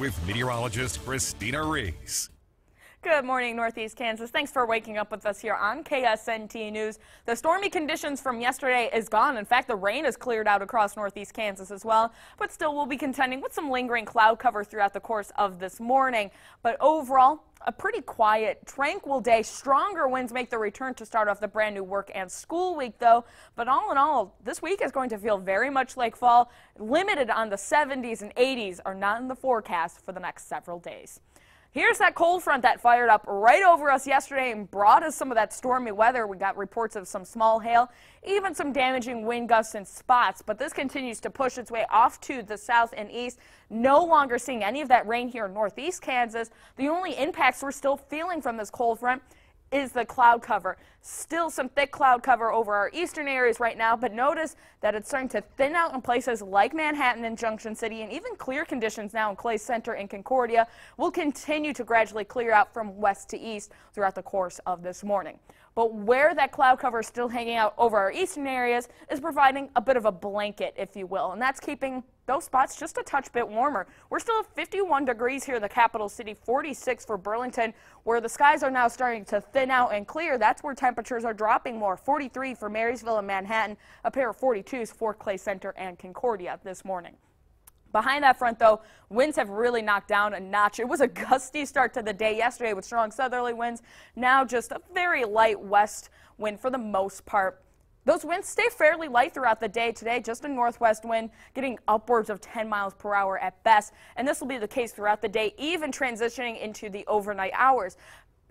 with meteorologist Christina Reese. Good morning, Northeast Kansas. Thanks for waking up with us here on KSNT News. The stormy conditions from yesterday is gone. In fact, the rain has cleared out across Northeast Kansas as well, but still we'll be contending with some lingering cloud cover throughout the course of this morning. But overall, a pretty quiet, tranquil day. Stronger winds make the return to start off the brand new work and school week, though. But all in all, this week is going to feel very much like fall. Limited on the 70s and 80s are not in the forecast for the next several days. Here's that cold front that fired up right over us yesterday and brought us some of that stormy weather. We got reports of some small hail, even some damaging wind gusts in spots. But this continues to push its way off to the south and east. No longer seeing any of that rain here in Northeast Kansas. The only impacts we're still feeling from this cold front is the cloud cover. Still some thick cloud cover over our eastern areas right now, but notice that it's starting to thin out in places like Manhattan and Junction City, and even clear conditions now in Clay Center and Concordia will continue to gradually clear out from west to east throughout the course of this morning. But where that cloud cover is still hanging out over our eastern areas is providing a bit of a blanket, if you will, and that's keeping those spots just a touch bit warmer. We're still at 51 degrees here in the capital city, 46 for Burlington, where the skies are now starting to thin out and clear. That's where temperatures are dropping more. 43 for Marysville and Manhattan, a pair of 42s for Clay Center and Concordia this morning. Behind that front, though, winds have really knocked down a notch. It was a gusty start to the day yesterday with strong southerly winds. Now just a very light west wind for the most part. Those winds stay fairly light throughout the day today, just a northwest wind getting upwards of 10 miles per hour at best. And this will be the case throughout the day, even transitioning into the overnight hours.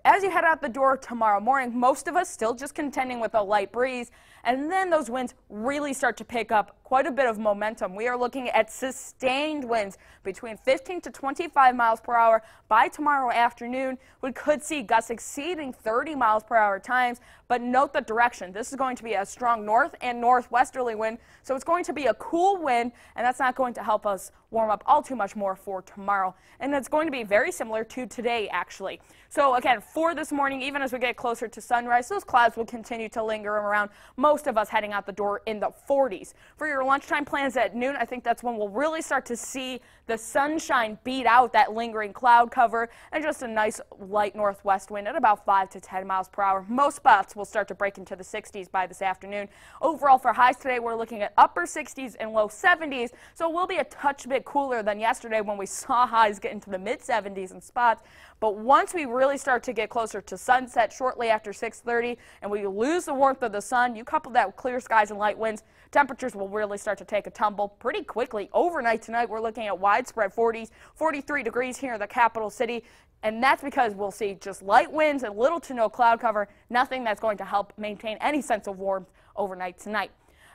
As you head out the door tomorrow morning, most of us still just contending with a light breeze, and then those winds really start to pick up quite a bit of momentum. We are looking at sustained winds between 15 to 25 miles per hour by tomorrow afternoon. We could see gusts exceeding 30 miles per hour times, but note the direction. This is going to be a strong north and northwesterly wind, so it's going to be a cool wind, and that's not going to help us warm up all too much more for tomorrow. And it's going to be very similar to today, actually. So again, for this morning, even as we get closer to sunrise, those clouds will continue to linger around, most of us heading out the door in the 40s. For your lunchtime plans at noon, I think that's when we'll really start to see the sunshine beat out that lingering cloud cover, and just a nice light northwest wind at about 5 to 10 miles per hour. Most spots will start to break into the 60s by this afternoon. Overall, for highs today, we're looking at upper 60s and low 70s, so it will be a touch bit cooler than yesterday when we saw highs get into the mid 70s in spots. But once we really start to get closer to sunset shortly after 6:30 and we lose the warmth of the sun, you couple that with clear skies and light winds, temperatures will really start to take a tumble pretty quickly. Overnight tonight, we're looking at widespread 40s, 43 degrees here in the capital city. And that's because we'll see just light winds and little to no cloud cover, nothing that's going to help maintain any sense of warmth overnight tonight.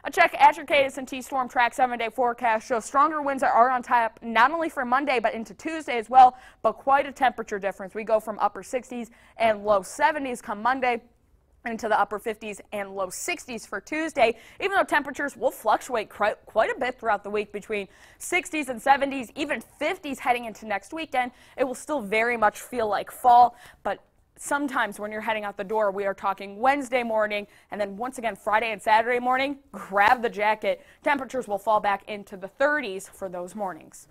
A check at your KSNT Storm Track 7-day forecast shows stronger winds are on tap not only for Monday but into Tuesday as well, but quite a temperature difference. We go from upper 60s and low 70s come Monday into the upper 50s and low 60s for Tuesday, even though temperatures will fluctuate quite a bit throughout the week between 60s and 70s, even 50s heading into next weekend. It will still very much feel like fall, but sometimes when you're heading out the door, we are talking Wednesday morning, and then once again Friday and Saturday morning, grab the jacket. Temperatures will fall back into the 30s for those mornings.